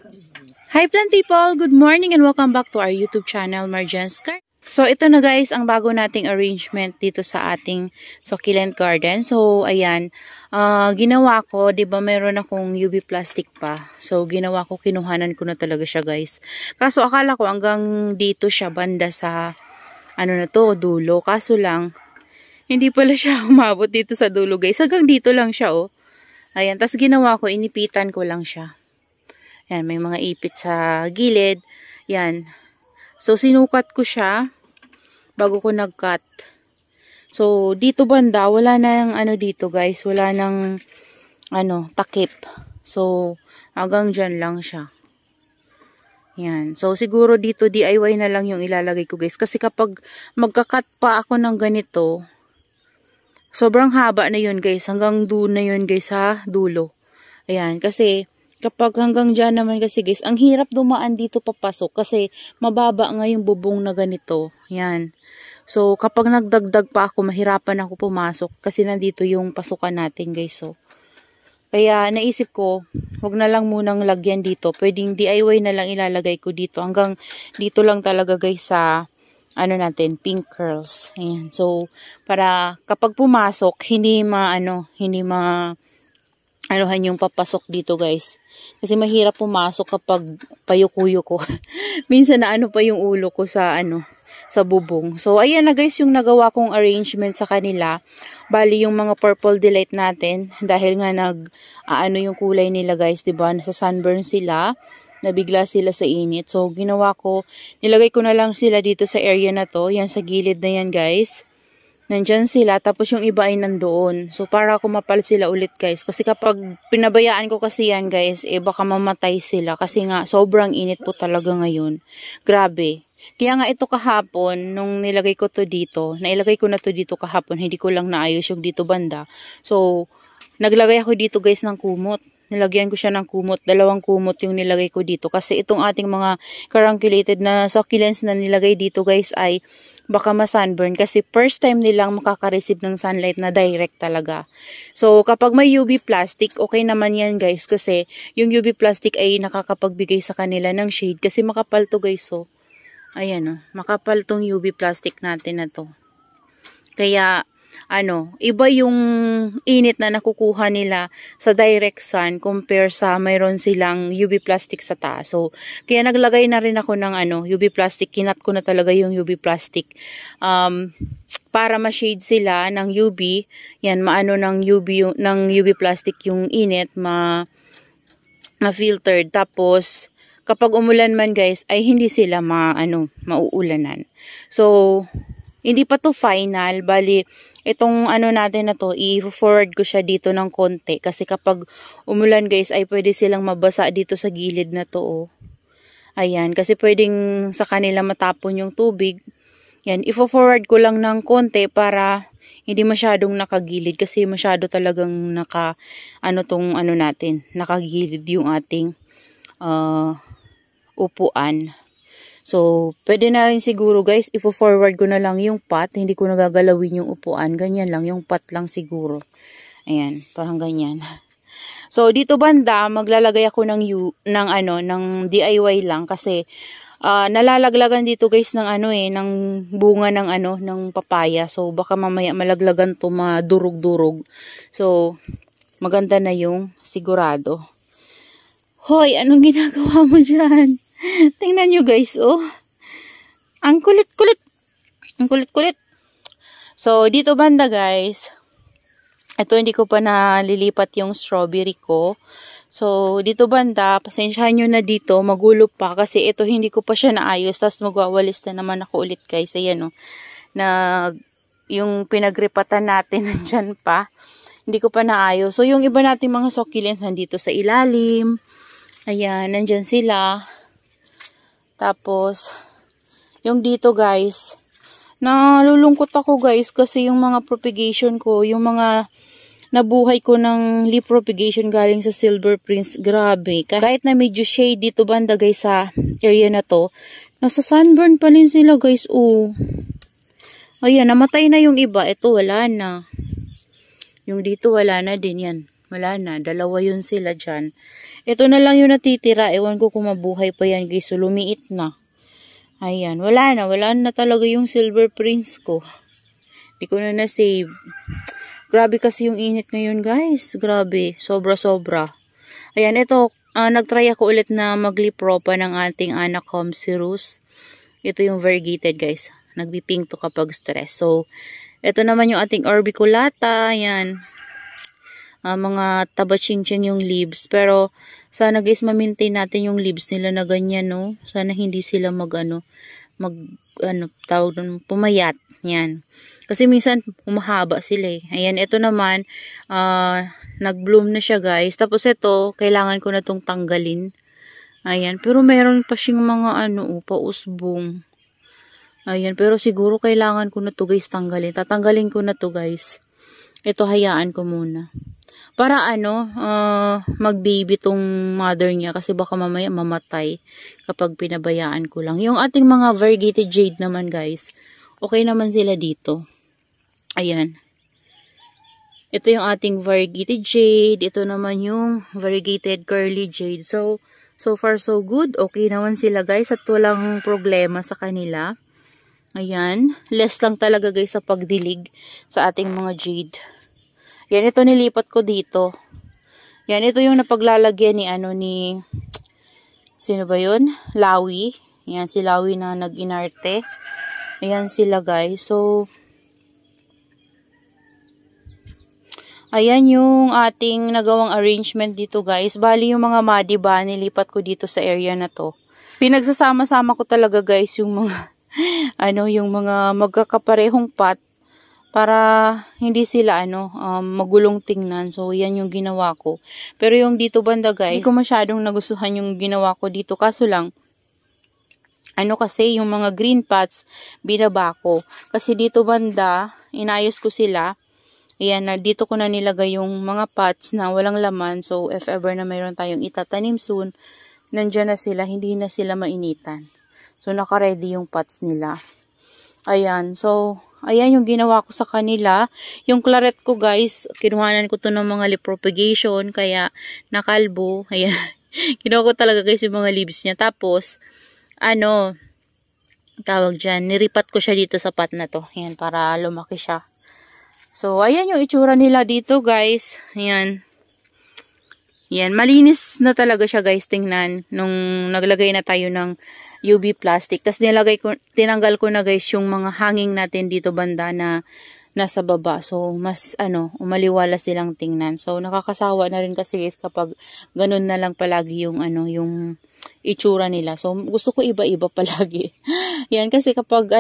Hi plant people! Good morning and welcome back to our YouTube channel, Marjan's Garden. So ito na guys, ang bago nating arrangement dito sa ating succulent garden. So ayan, ginawa ko, 'di ba meron akong UV plastic pa. So ginawa ko, kinuhanan ko na talaga siya guys. Kaso akala ko hanggang dito siya banda sa ano na to, dulo. Kaso lang, hindi pala siya umabot dito sa dulo guys. Hanggang dito lang siya oh. Ayan, tas ginawa ko, inipitan ko lang siya. Yan, may mga ipit sa gilid. Yan. So, sinukat ko siya bago ko nag-cut. So, dito banda, wala nang ano dito guys. Wala nang ano, takip. So, hanggang dyan lang siya. Yan. So, siguro dito DIY na lang yung ilalagay ko guys. Kasi kapag magka-cut pa ako ng ganito, sobrang haba na yun guys. Hanggang doon na yun guys sa dulo. Ayan. Kasi kapag hanggang dyan naman kasi guys, ang hirap dumaan dito papasok kasi mababa nga yung bubong na ganito. Yan. So, kapag nagdagdag pa ako, mahirapan ako pumasok kasi nandito yung pasukan natin guys. So, kaya naisip ko, wag na lang munang lagyan dito. Pwedeng DIY na lang ilalagay ko dito. Hanggang dito lang talaga guys sa ano natin, pink curls. Ayan. So, para kapag pumasok, hindi anuhan yung papasok dito guys. Kasi mahirap pumasok kapag payukuyo ko. Minsan na ano pa yung ulo ko sa sa bubong. So ayan na guys yung nagawa kong arrangement sa kanila. Bali yung mga purple delight natin dahil nga ano yung kulay nila guys, 'di ba? Nasa sunburn sila. Nabigla sila sa init. So ginawa ko, nilagay ko na lang sila dito sa area na to. Yan sa gilid na yan guys. Nandyan sila, tapos yung iba ay nandoon. So, para kumapal sila ulit guys. Kasi kapag pinabayaan ko kasi yan guys, baka mamatay sila. Kasi nga, sobrang init po talaga ngayon. Grabe. Kaya nga ito kahapon, nung nilagay ko to dito, nailagay ko na to dito kahapon, hindi ko lang naayos yung dito banda. So, naglagay ako dito guys ng kumot. Nilagyan ko siya ng kumot. 2 kumot yung nilagay ko dito. Kasi itong ating mga carunculated na succulents na nilagay dito guys ay baka ma-sunburn. Kasi first time nilang makaka-receive ng sunlight na direct talaga. So kapag may UV plastic, okay naman yan guys. Kasi yung UV plastic ay nakakapagbigay sa kanila ng shade. Kasi makapal to guys. So, ayan o. Makapal tong UV plastic natin na to. Kaya iba yung init na nakukuha nila sa direct sun compare sa mayroon silang UV plastic sa taas. So, kaya naglagay na rin ako ng UV plastic. Kinat ko na talaga yung UV plastic. Para ma-shade sila ng UV. Yan, ng UV plastic yung init, ma-filtered. Tapos, kapag umulan man guys, ay hindi sila mauulanan. So, hindi pa to final, bali itong natin na to, i-forward ko siya dito ng konti kasi kapag umulan guys ay pwede silang mabasa dito sa gilid na to oh. Ayan, kasi pwedeng sa kanila matapon yung tubig. Yan, i-forward ko lang ng konti para hindi masyadong nakagilid kasi masyado talagang nakagilid yung ating upuan. So, pwede na rin siguro guys, ipo-forward ko na lang yung pot. Hindi ko nagagalawin yung upuan. Ganyan lang, yung pot lang siguro. Ayan, parang ganyan. So, dito banda, maglalagay ako ng DIY lang kasi nalalaglagan dito guys ng ng bunga ng papaya. So, baka mamaya malaglagan to, madurog-durog. So, maganda na yung sigurado. Hoy, anong ginagawa mo dyan? Tingnan nyo guys, oh. Ang kulit-kulit. Ang kulit-kulit. So, dito banda guys. Ito, hindi ko pa nalilipat yung strawberry ko. So, dito banda, pasensyahan nyo na dito. Magulo pa kasi ito hindi ko pa siya naayos. Tapos magwawalis na naman ako ulit guys. Ayan, oh. Yung pinagripatan natin nandyan pa. Hindi ko pa naayos. So, yung iba nating mga succulents nandito sa ilalim. Ayan, nandyan sila. Tapos, yung dito guys, nalulungkot ako guys kasi yung mga propagation ko, yung mga nabuhay ko ng leaf propagation galing sa Silver Prince, grabe. Kahit na medyo shade dito banda guys sa area na to, nasa sunburn pa rin sila guys, oh. Ayan, namatay na yung iba. Ito, wala na. Yung dito, wala na din yan. Wala na. 2 yun sila dyan. Ito na lang yung natitira. Ewan ko kung mabuhay pa yan guys. So, lumiit na. Ayan. Wala na talaga yung silver prince ko. Di ko na na-save. Grabe kasi yung init ngayon guys. Grabe. Sobra-sobra. Ayan. Ito, nagtry ako ulit na maglipropa ng ating anak Comsirus. Ito yung variegated guys. Nagbiping to kapag stress. So, ito naman yung ating orbiculata. Ayan. Mga taba-ching-ching yung leaves. Pero, sana guys, ma-maintain natin yung leaves nila na ganyan, no? Sana hindi sila tawag doon, pumayat. Yan. Kasi minsan, umahaba sila eh. Ayan, ito naman, nag-bloom na siya guys. Tapos ito, kailangan ko na itong tanggalin. Ayan, pero meron pa siyang mga pausbong. Ayan, pero siguro kailangan ko na to guys tanggalin. Tatanggalin ko na to guys. Ito, hayaan ko muna. Para mag-baby tong mother niya kasi baka mamaya mamatay kapag pinabayaan ko lang. Yung ating mga variegated jade naman guys, okay naman sila dito. Ayan. Ito yung ating variegated jade. Ito naman yung variegated curly jade. So far so good. Okay naman sila guys at walang problema sa kanila. Ayan. Less lang talaga guys sa pagdilig sa ating mga jade. Yan, ito nilipat ko dito. Yan, ito yung napaglalagyan ni sino ba yun? Lawi. Yan, si Lawi na nag-inarte. Ayan sila guys. So, ayan yung ating nagawang arrangement dito guys. Bali yung mga madiba, nilipat ko dito sa area na to. Pinagsasama-sama ko talaga guys yung mga, yung mga magkakaparehong pot. Para hindi sila magulong tingnan. So, yan yung ginawa ko. Pero yung dito banda guys, hindi ko masyadong nagustuhan yung ginawa ko dito. Kaso lang, kasi yung mga green pots, binaba ko. Kasi dito banda, inayos ko sila. Ayan, dito ko na nilagay yung mga pots na walang laman. So, if ever na mayroon tayong itatanim soon, nandyan na sila, hindi na sila mainitan. So, naka-ready yung pots nila. Ayan, so, ayan yung ginawa ko sa kanila. Yung claret ko guys, kinuhanan ko to ng mga leaf propagation, kaya nakalbo. Ayan, ginawa ko talaga guys yung mga leaves niya. Tapos, tawag dyan, niripat ko siya dito sa pot na to. Ayan, para lumaki siya. So, ayan yung itsura nila dito guys. Ayan. Ayan, malinis na talaga siya guys, tingnan. Nung naglagay na tayo ng UV plastic. Tapos tinanggal ko na guys yung mga hanging natin dito banda na nasa baba. So, mas umaliwala silang tingnan. So, nakakasawa na rin kasi guys kapag ganun na lang palagi yung yung itsura nila. So, gusto ko iba-iba palagi. Yan, kasi kapag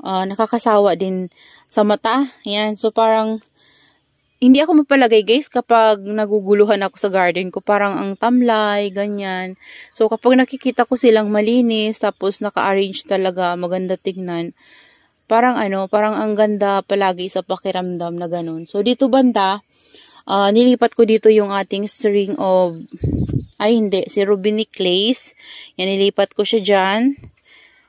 nakakasawa din sa mata. Yan, so parang hindi ako mapalagay guys kapag naguguluhan ako sa garden ko. Parang ang tamlay, ganyan. So kapag nakikita ko silang malinis, tapos naka-arrange talaga, maganda tignan. Parang parang ang ganda palagi sa pakiramdam na ganun. So dito banda, nilipat ko dito yung ating string of, si Rubinic lace. Yan, nilipat ko siya dyan.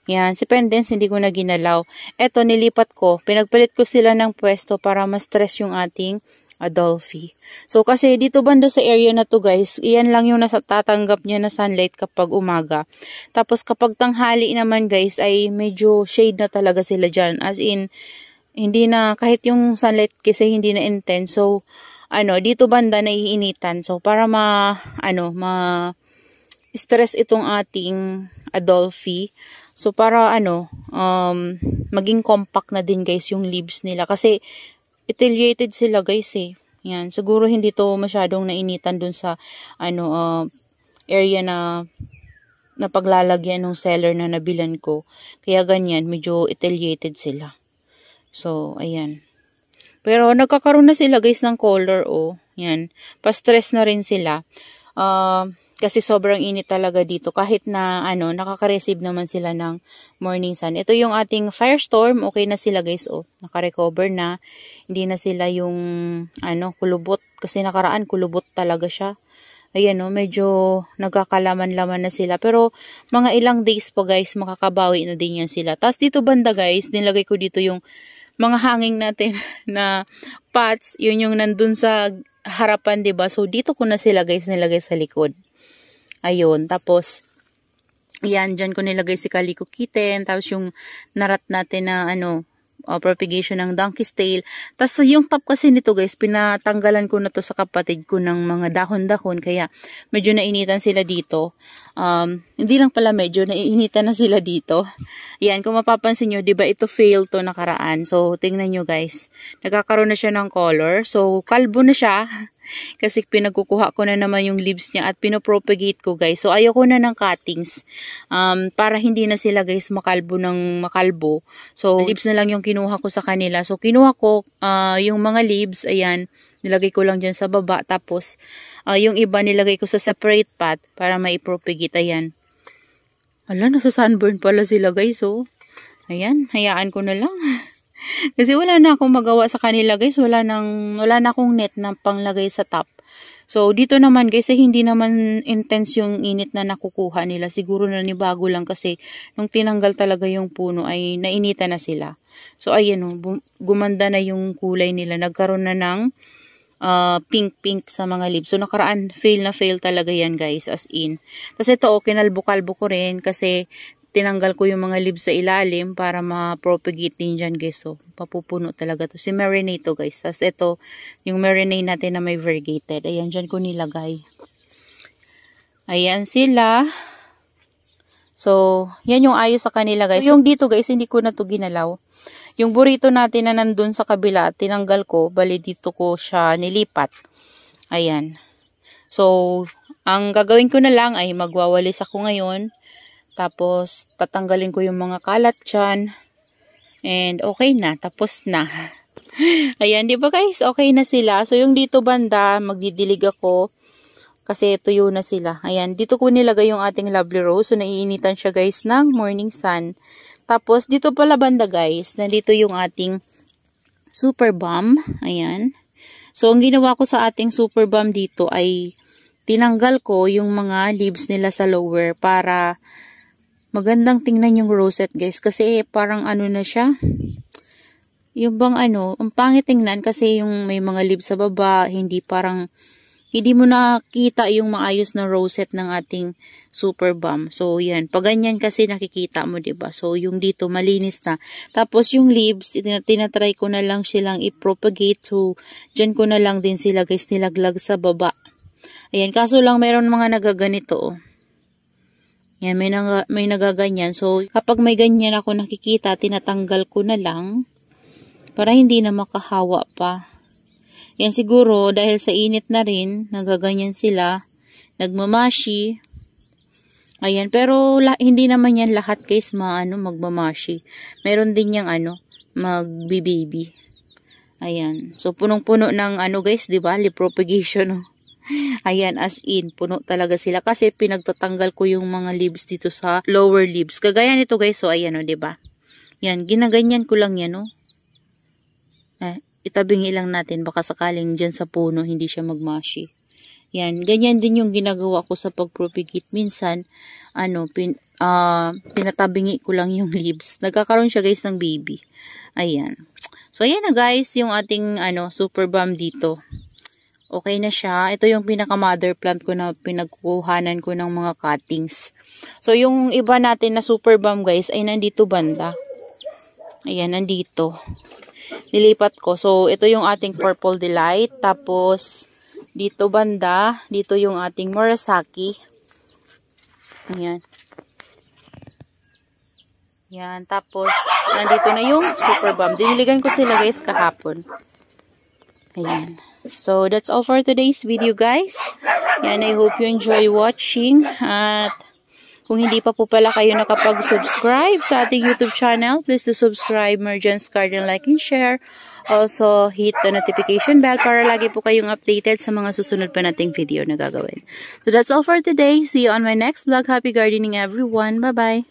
Yan, si Pendants hindi ko na ginalaw. Eto, nilipat ko. Pinagpalit ko sila ng pwesto para mas stress yung ating Adolphi. So, kasi dito banda sa area na to guys, iyan lang yung tatanggap niya na sunlight kapag umaga. Tapos, kapag tanghali naman guys, ay medyo shade na talaga sila dyan. As in, hindi na, kahit yung sunlight kasi hindi na intense. So, dito banda naiinitan. So, para stress itong ating Adolphi. So, para maging compact na din guys yung leaves nila. Kasi, etiolated sila guys eh. Yan. Siguro hindi to masyadong nainitan dun sa, area na paglalagyan ng seller na nabilan ko. Kaya ganyan, medyo etiolated sila. So, ayan. Pero, nagkakaroon na sila guys ng color, Yan. Pa-stress na rin sila. Kasi sobrang init talaga dito. Kahit na, nakaka-receive naman sila ng morning sun. Ito yung ating firestorm. Okay na sila guys, Naka-recover na. Hindi na sila yung, kulubot. Kasi nakaraan, kulubot talaga siya. Ayan, medyo nagkakalaman-laman na sila. Pero, mga ilang days pa guys, makakabawi na din yan sila. Tapos dito banda guys, nilagay ko dito yung mga hanging natin na pots. Yun yung nandun sa harapan, diba? So, dito ko na sila guys nilagay sa likod. Ayun, tapos, yan, dyan ko nilagay si Calico Kitten. Tapos yung narat natin na propagation ng donkey's tail. Tapos yung top kasi nito guys, pinatanggalan ko na to sa kapatid ko ng mga dahon-dahon. Kaya medyo nainitan sila dito. Hindi lang pala medyo, nainitan na sila dito. Yan, kung mapapansin nyo, diba ito fail to nakaraan. So, tingnan nyo guys. Nagkakaroon na siya ng color. So, kalbo na siya. Kasi pinagkukuha ko na naman yung leaves niya at pinopropagate ko guys. So ayoko na ng cuttings para hindi na sila guys makalbo ng makalbo. So leaves na lang yung kinuha ko sa kanila. So kinuha ko yung mga leaves, ayan, nilagay ko lang dyan sa baba. Tapos yung iba nilagay ko sa separate pot para maipropagate. Ayan. Ala, nasa sunburn pala sila guys. So ayan, hayaan ko na lang. Kasi wala na akong magawa sa kanila guys. Wala na akong net na panglagay sa top. So dito naman guys, hindi naman intense yung init na nakukuha nila. Siguro na nibago lang kasi nung tinanggal talaga yung puno ay nainita na sila. So ayan gumanda na yung kulay nila. Nagkaroon na ng pink sa mga leaves. So nakaraan fail talaga yan guys, as in. Tapos ito kinalbo-kalbo ko rin kasi tinanggal ko yung mga leaves sa ilalim para ma-propagate din dyan guys. So, papupuno talaga to. Si marinade to guys. Tapos ito, yung marinade natin na may variegated. Ayan, dyan ko nilagay. Ayan sila. So, yan yung ayos sa kanila guys. Yung dito guys, hindi ko na to ginalaw. Yung burrito natin na nandun sa kabila, tinanggal ko. Bali dito ko siya nilipat. Ayan. So, ang gagawin ko na lang ay magwawalis ako ngayon. Tapos, tatanggalin ko yung mga kalat dyan. And, okay na. Tapos na. Ayan, di ba guys? Okay na sila. So, yung dito banda, magdidilig ako. Kasi tuyo na sila. Ayan, dito ko nilagay yung ating lovely rose. So, naiinitan siya guys ng morning sun. Tapos, dito pala banda guys, nandito yung ating super balm. Ayan. So, ang ginawa ko sa ating super balm dito ay tinanggal ko yung mga leaves nila sa lower para magandang tingnan yung rosette guys. Kasi parang na siya. Yung bang ang pangit tingnan kasi yung may mga leaves sa baba. Hindi mo nakita yung maayos na rosette ng ating super balm. So yan. Pag ganyan kasi nakikita mo diba. So yung dito malinis na. Tapos yung leaves, tinatry ko na lang silang i-propagate. So dyan ko na lang din sila guys nilaglag sa baba. Ayan. Kaso lang meron mga nagaganito Yan, may nagaganyan. So, kapag may ganyan ako nakikita, tinatanggal ko na lang para hindi na makahawa pa. Yan siguro, dahil sa init na rin, nagaganyan sila, nagmamashi. Ayan, pero hindi naman yan lahat guys magmamashi. Meron din yung magbi-baby. Ayan. So, punong-puno ng guys, diba? Lip propagation. Ayan, as in, puno talaga sila. Kasi pinagtatanggal ko yung mga leaves dito sa lower leaves. Kagaya nito guys, so ayan diba? Yan, ginaganyan ko lang yan itabingi lang natin. Baka sakaling dyan sa puno, hindi siya magmashi. Yan, ganyan din yung ginagawa ko sa pagpropagate. Minsan, tinatabingi ko lang yung leaves. Nagkakaroon siya guys ng baby. Ayan. So, ayan na guys, yung ating super balm dito. Okay na siya. Ito yung pinaka-mother plant ko na pinagkukuhanan ko ng mga cuttings. So, yung iba natin na super balm guys ay nandito banda. Ayan, nandito. Nilipat ko. So, ito yung ating Purple Delight. Tapos, dito banda, dito yung ating Murasaki. Ayan. Yan. Tapos, nandito na yung super balm. Diniligan ko sila guys kahapon. Ayan. So, that's all for today's video guys. Yan, I hope you enjoy watching. At kung hindi pa po pala kayo nakapag-subscribe sa ating YouTube channel, please do subscribe, Mergence Garden, like and share. Also, hit the notification bell para lagi po kayong updated sa mga susunod pa nating video na gagawin. So, that's all for today. See you on my next vlog. Happy gardening everyone. Bye-bye.